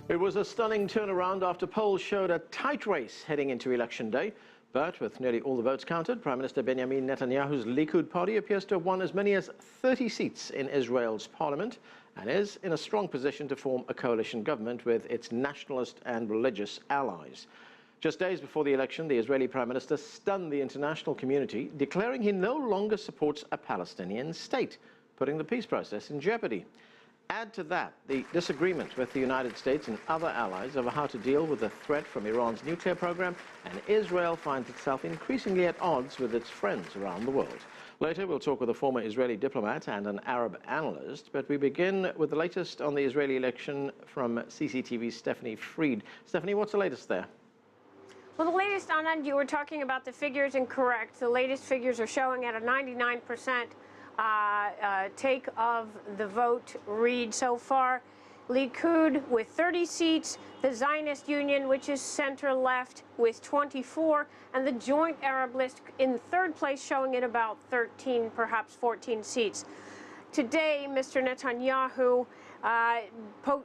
It was a stunning turnaround after polls showed a tight race heading into election day. But with nearly all the votes counted, Prime Minister Benjamin Netanyahu's Likud party appears to have won as many as 30 seats in Israel's parliament and is in a strong position to form a coalition government with its nationalist and religious allies. Just days before the election, the Israeli Prime Minister stunned the international community, declaring he no longer supports a Palestinian state, putting the peace process in jeopardy. Add to that the disagreement with the United States and other allies over how to deal with the threat from Iran's nuclear program, and Israel finds itself increasingly at odds with its friends around the world. Later, we'll talk with a former Israeli diplomat and an Arab analyst, but we begin with the latest on the Israeli election from CCTV's Stephanie Freid. Stephanie, what's the latest there? Well, the latest, Anand, you were talking about the figures incorrect. The latest figures are showing at a 99% take of the vote read so far. Likud with 30 seats, the Zionist Union, which is center-left, with 24, and the Joint Arab List in third place, showing it about 13, perhaps 14 seats. Today, Mr. Netanyahu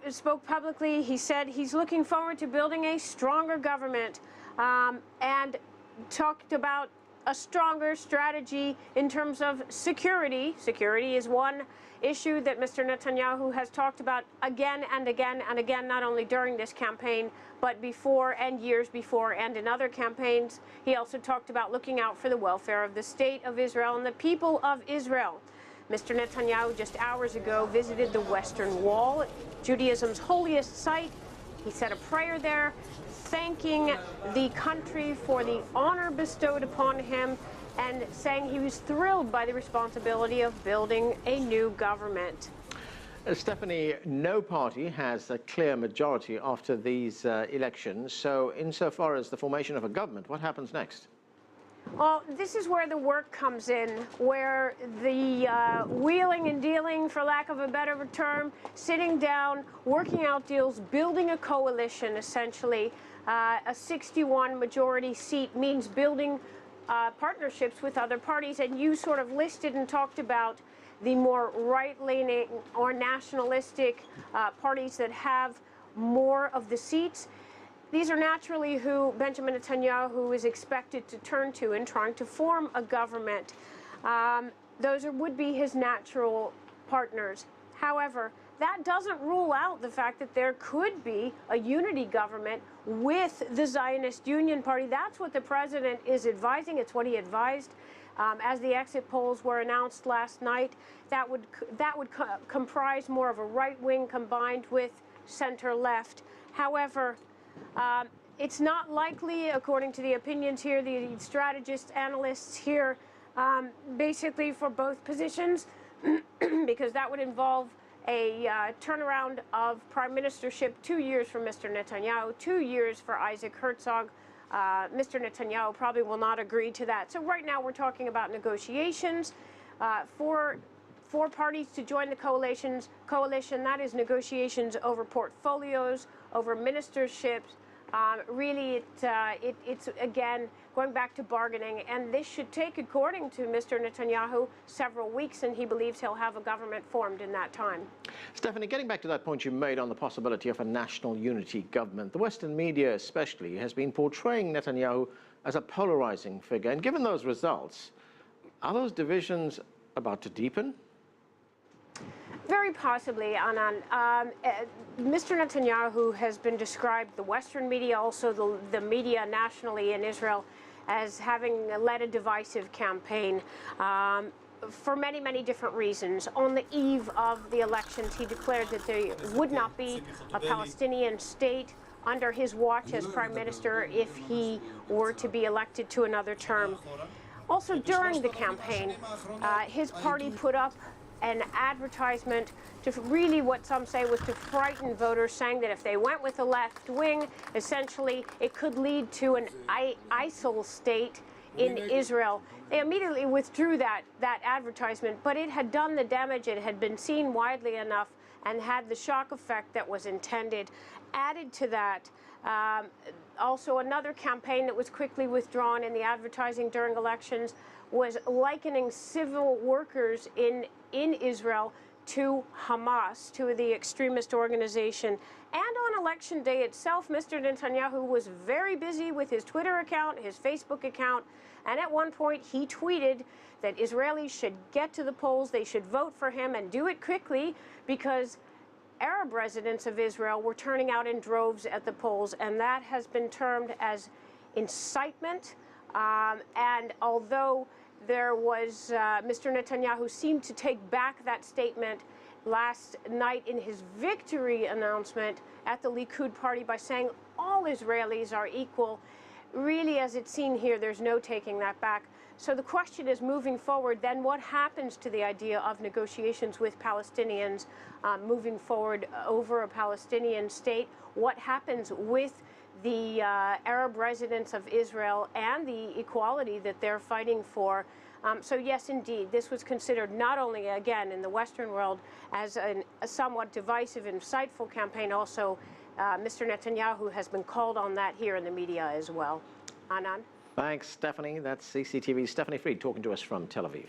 spoke publicly. He said he's looking forward to building a stronger government and talked about a stronger strategy in terms of security. Security is one issue that Mr. Netanyahu has talked about again and again and again, not only during this campaign, but before and years before and in other campaigns. He also talked about looking out for the welfare of the state of Israel and the people of Israel. Mr. Netanyahu just hours ago visited the Western Wall, Judaism's holiest site. He said a prayer there, thanking the country for the honor bestowed upon him and saying he was thrilled by the responsibility of building a new government. Stephanie, no party has a clear majority after these elections. So insofar as the formation of a government, what happens next? Well, this is where the work comes in, where the wheeling and dealing, for lack of a better term, sitting down, working out deals, building a coalition, essentially. A 61 majority seat means building partnerships with other parties, and you sort of listed and talked about the more right-leaning or nationalistic parties that have more of the seats. These are naturally who Benjamin Netanyahu is expected to turn to in trying to form a government. Those would be his natural partners. However, that doesn't rule out the fact that there could be a unity government with the Zionist Union Party. That's what the president is advising. It's what he advised as the exit polls were announced last night. That would comprise more of a right wing combined with center-left. However, it's not likely, according to the opinions here, the strategists, analysts here, basically for both positions, because that would involve a turnaround of prime ministership 2 years for Mr. Netanyahu, 2 years for Isaac Herzog. Mr. Netanyahu probably will not agree to that. So right now we're talking about negotiations for parties to join the coalition. That is negotiations over portfolios, over ministerships. Really, it's again going back to bargaining, and this should take, according to Mr. Netanyahu, several weeks, and he believes he'll have a government formed in that time. Stephanie, getting back to that point you made on the possibility of a national unity government, the Western media especially has been portraying Netanyahu as a polarizing figure, and given those results, are those divisions about to deepen? Very possibly, Anand. Mr. Netanyahu has been described, the Western media, also the media nationally in Israel, as having led a divisive campaign for many, many different reasons. On the eve of the elections, he declared that there would not be a Palestinian state under his watch as prime minister if he were to be elected to another term. Also, during the campaign, his party put up an advertisement to really, what some say, was to frighten voters, saying that if they went with the left wing, essentially it could lead to an ISIL state in Israel. They immediately withdrew that advertisement, but it had done the damage. It had been seen widely enough and had the shock effect that was intended. Added to that, also another campaign that was quickly withdrawn in the advertising during elections was likening civil workers in Israel to Hamas, to the extremist organization. And on election day itself, Mr. Netanyahu was very busy with his Twitter account, his Facebook account, and at one point he tweeted that Israelis should get to the polls, they should vote for him and do it quickly because Arab residents of Israel were turning out in droves at the polls, and that has been termed as incitement. And although there was, Mr. Netanyahu seemed to take back that statement last night in his victory announcement at the Likud party by saying all Israelis are equal. Really, as it's seen here, there's no taking that back. So the question is, moving forward, then what happens to the idea of negotiations with Palestinians moving forward over a Palestinian state? What happens with the Arab residents of Israel and the equality that they're fighting for? So yes, indeed, this was considered not only, again, in the Western world as a somewhat divisive, insightful campaign, also Mr. Netanyahu has been called on that here in the media as well. Anand? Thanks, Stephanie. That's CCTV's Stephanie Freid talking to us from Tel Aviv.